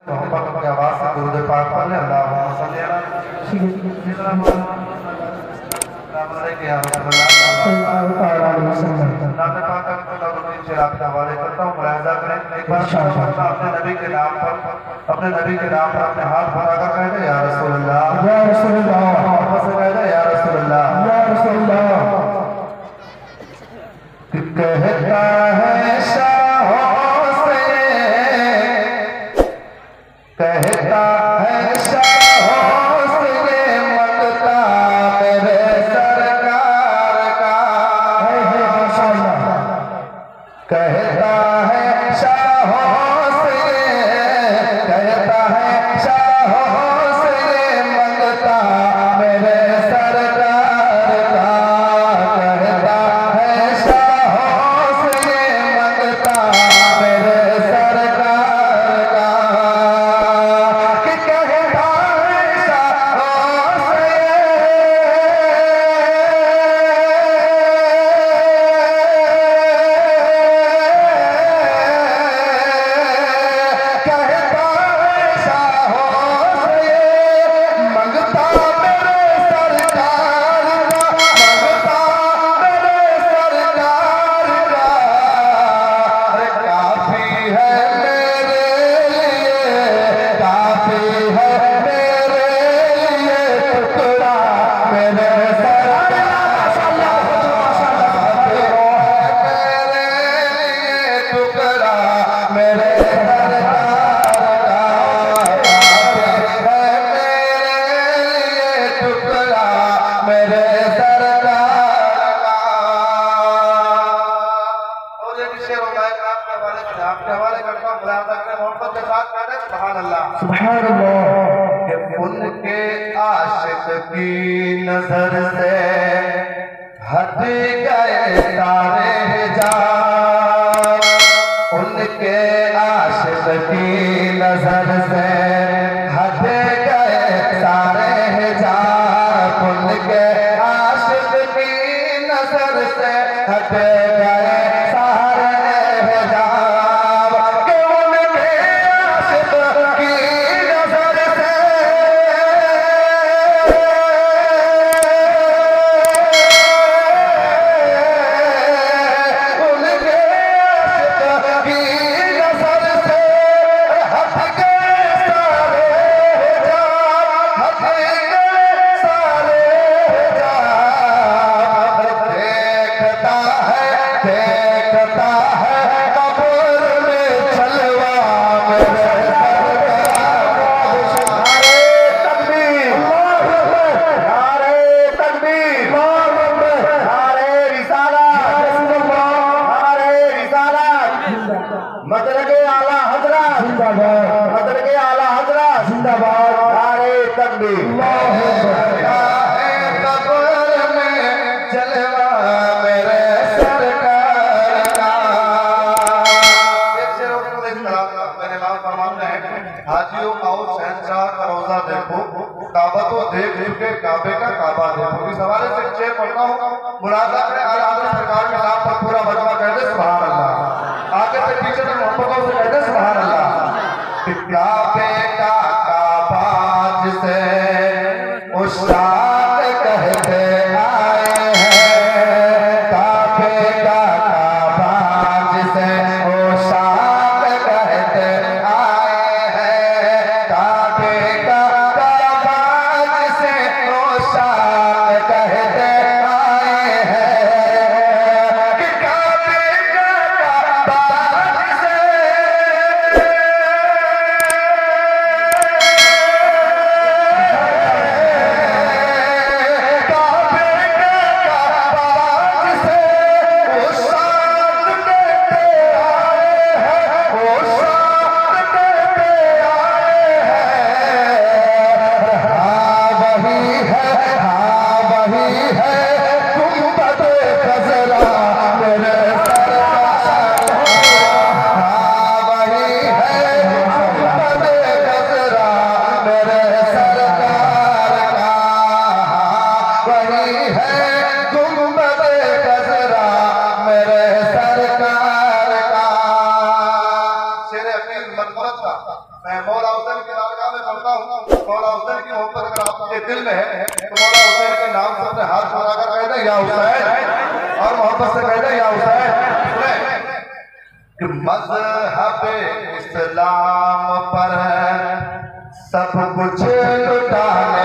मोहब्बत की आवाज से दुरूद पाक पढ़ ले। अल्लाहुम्मा सल्ली अला सय्यिदना नाते पाक का लफ्ज़ चिराग के हवाले करता हूँ। मुलाहिज़ा करें, एक बार अपने नबी के नाम पर अपने हाथ बढ़ाकर कह दे या रसूल अल्लाह, या रसूल अल्लाह, वापस कह दे या रसूल अल्लाह, या रसूल अल्लाह। कहता है शाहों से, कहता है शाहों से मंगता मेरे सरकार का, कहता है शाहों से, कहता है शाहों से मंगता मेरे सरकार का, कहता है शाहों से मंगता मेरे सरकार का, कि कहता है शाहों से, कहता है शाहों से मंगता मेरे सरकार का, मंगता मेरे सरकार का। अरे काफी है मेरे लिए, काफी है मेरे लिए टुकड़ा मेरे सरकार का, काफी है मेरे लिए टुकड़ा मेरे सरकार का, काफी है मेरे लिए टुकड़ा मेरे सरकार का। और एक शेर होता है आपके हवाले करता हूँ। मुलाहिज़ा करें, मोहब्बत के साथ करें सुभान अल्लाह, सुभान अल्लाह। कि उनके आशिक की नजर से हट गए सारे हिजाब, उनके आशिक की नजर से हट गए सारे हिजाब, उनके आशिक की नजर से हट गए सारे हिजाब, कि उनके आशिक की नजर से, उनके आशिक की नजर से हट गए सारे हिजाब, हट गए सारे हिजाब। देखता है कब्र में चलवा मेरे सरकार का। नारे तकबीर, नारे तकबीर, नारे रिसालत, नारे रिसालत, मदरके आला हजरत जिंदाबाद, मदरके आला हजरत जिंदाबाद, नारे तकबीर। कब्र में चलवा मेरे सरकार का। एक शेर और सुनो, इस तरह का मेरे नाम फरमाते हैं, हाजियों आओ शहंशाह का रोजा देखो, काबा तो देख चुके काबे का काबा देखो। इस हवाले से एक शेर पढ़ता हूँ। मुलाहिज़ा करें, आला हज़रत सरकार के नाम पर पूरा मजमा कहते सुभान अल्लाह, आगे से पीछे तक मोहब्बतों से कहते सुभान अल्लाह। कि काबे का काबा जिसे उस्ताद कहते आए हैं, काबे का काबा जिसे उस्ताद कहते आए हैं, काबे का काबा जिसे उस्ताद कहते आए हैं, कि काबे का काबा जिसे मौला हुसैन की मोहब्बत अगर आपके दिल में है तो मौला हुसैन के नाम से अपने हाथ बढ़ाकर कह दे या हुसैन, और मोहब्बत से कह दे या हुसैन। मज़हब इस्लाम पर सब कुछ लुटाने